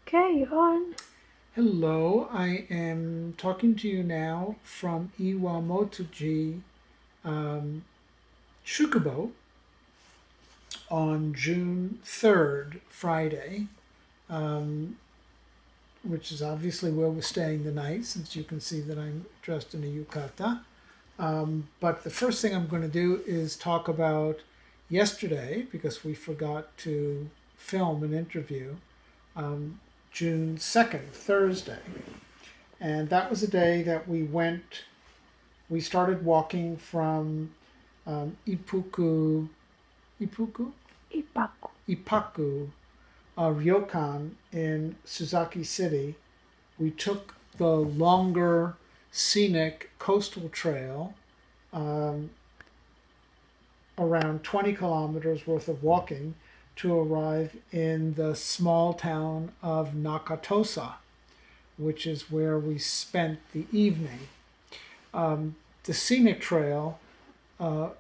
Okay, you're on. Hello, I am talking to you now from Iwamotoji, um, Shukubo on June 3rd, Friday, um, which is obviously where we're staying the night since you can see that I'm dressed in a yukata. But the first thing I'm going to do is talk about yesterday because we forgot to film an interview, um, June 2nd, Thursday. And that was a day that we started walking from Ipuku, Ipaku. Ipaku, Ryokan in Suzaki City. We took the longer scenic coastal trail, um, around 20 kilometers worth of walking to arrive in the small town of Nakatosa, which is where we spent the evening. The scenic trail uh,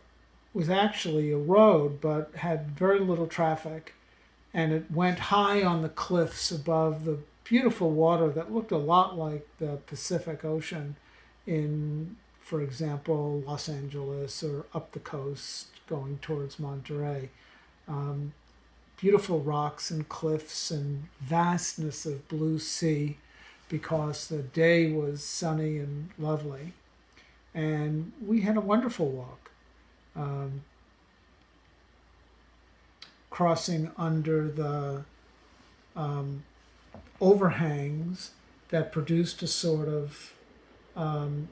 was actually a road but had very little traffic, and it went high on the cliffs above the beautiful water that looked a lot like the Pacific Ocean in, for example, Los Angeles or up the coast going towards Monterey. Um, Beautiful rocks and cliffs and vastness of blue sea because the day was sunny and lovely. And we had a wonderful walk, um, crossing under the um, overhangs that produced a sort of um,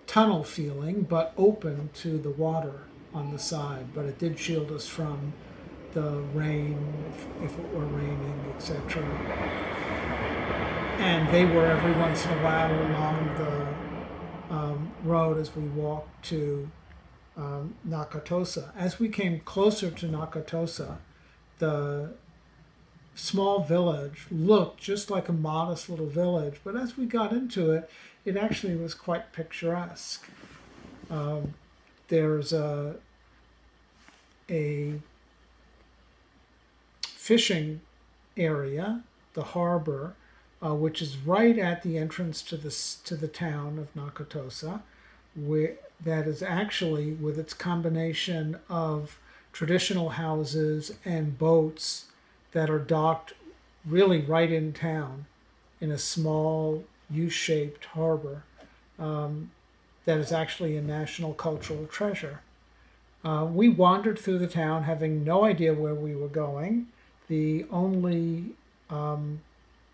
tunnel feeling, but open to the water on the side. But it did shield us from the rain, if it were raining, etc. And they were every once in a while along the road as we walked to Nakatosa. As we came closer to Nakatosa, the small village looked just like a modest little village, but as we got into it, it actually was quite picturesque. Um, there's a fishing area, the harbor, which is right at the entrance to the town of Nakatosa, where that is actually with its combination of traditional houses and boats that are docked really right in town in a small U-shaped harbor, um, that is actually a national cultural treasure. We wandered through the town having no idea where we were going. The only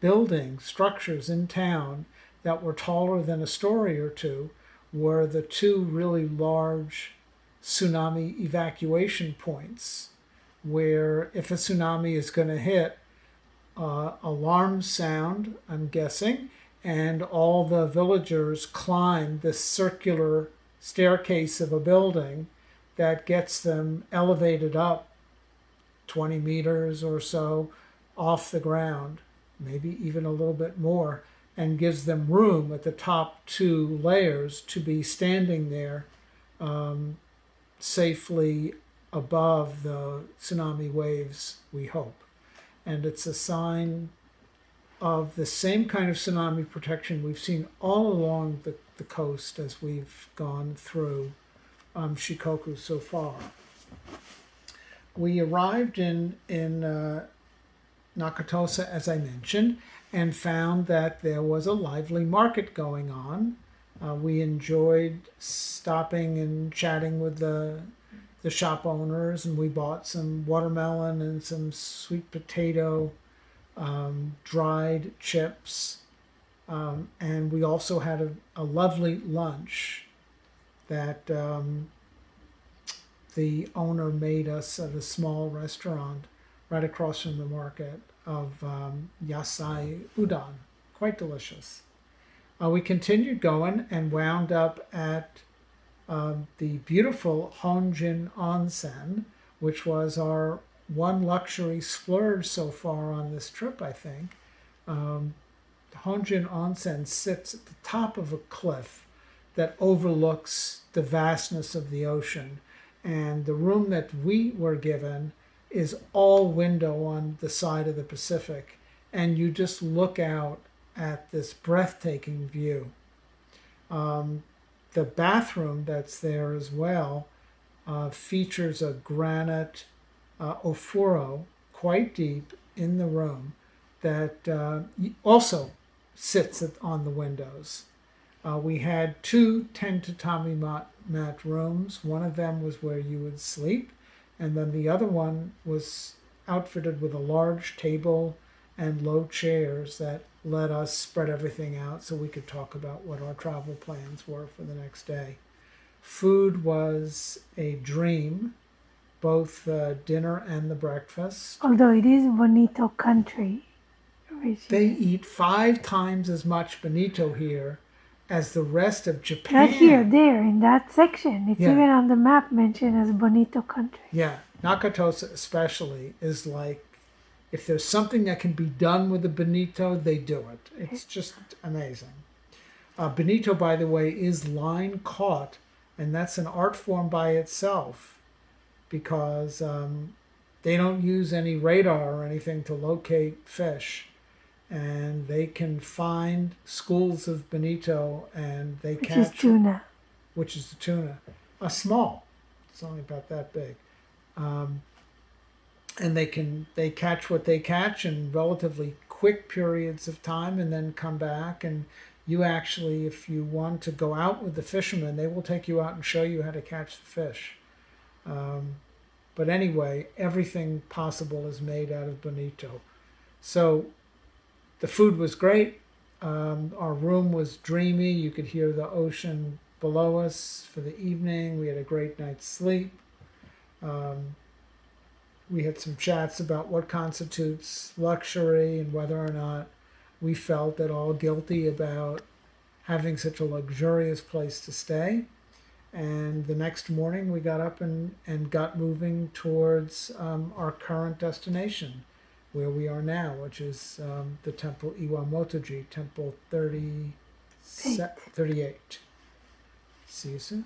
building structures in town that were taller than a story or two were the two really large tsunami evacuation points, where if a tsunami is going to hit, alarms sound, I'm guessing, and all the villagers climb this circular staircase of a building that gets them elevated up 20 meters or so off the ground, maybe even a little bit more, and gives them room at the top two layers to be standing there, um, safely above the tsunami waves, we hope. And it's a sign of the same kind of tsunami protection we've seen all along the coast as we've gone through Shikoku so far. We arrived in Nakatosa, as I mentioned, and found that there was a lively market going on. We enjoyed stopping and chatting with the shop owners, and we bought some watermelon and some sweet potato, dried chips, and we also had a lovely lunch that the owner made us at a small restaurant right across from the market of yasai udon. Quite delicious. We continued going and wound up at the beautiful Honjin Onsen, which was our one luxury splurge so far on this trip, I think. Um, Honjin Onsen sits at the top of a cliff that overlooks the vastness of the ocean. And the room that we were given is all window on the side of the Pacific. and you just look out at this breathtaking view. The bathroom that's there as well features a granite ofuro quite deep in the room that also sits on the windows. We had two 10 tatami mat rooms. One of them was where you would sleep, and then the other one was outfitted with a large table and low chairs that let us spread everything out so we could talk about what our travel plans were for the next day. Food was a dream, both the dinner and the breakfast. Although it is Bonito country. They eat 5 times as much bonito here as the rest of Japan. Not here, there, in that section. It's Yeah. even on the map mentioned as Bonito country. Yeah, Nakatosa especially is like, if there's something that can be done with a bonito, they do it. It's just amazing. Bonito, by the way, is line caught, and that's an art form by itself because they don't use any radar or anything to locate fish. And they can find schools of bonito and they Which catch is tuna. Which is the tuna. Small. It's only about that big. And they catch what they catch in relatively quick periods of time and then come back. And you actually, if you want to go out with the fishermen, they will take you out and show you how to catch the fish. But anyway, everything possible is made out of bonito. So the food was great. Our room was dreamy. You could hear the ocean below us for the evening. We had a great night's sleep. We had some chats about what constitutes luxury and whether or not we felt at all guilty about having such a luxurious place to stay. And the next morning we got up and got moving towards our current destination, where we are now, which is the Temple Iwamotoji, Temple 38. See you soon.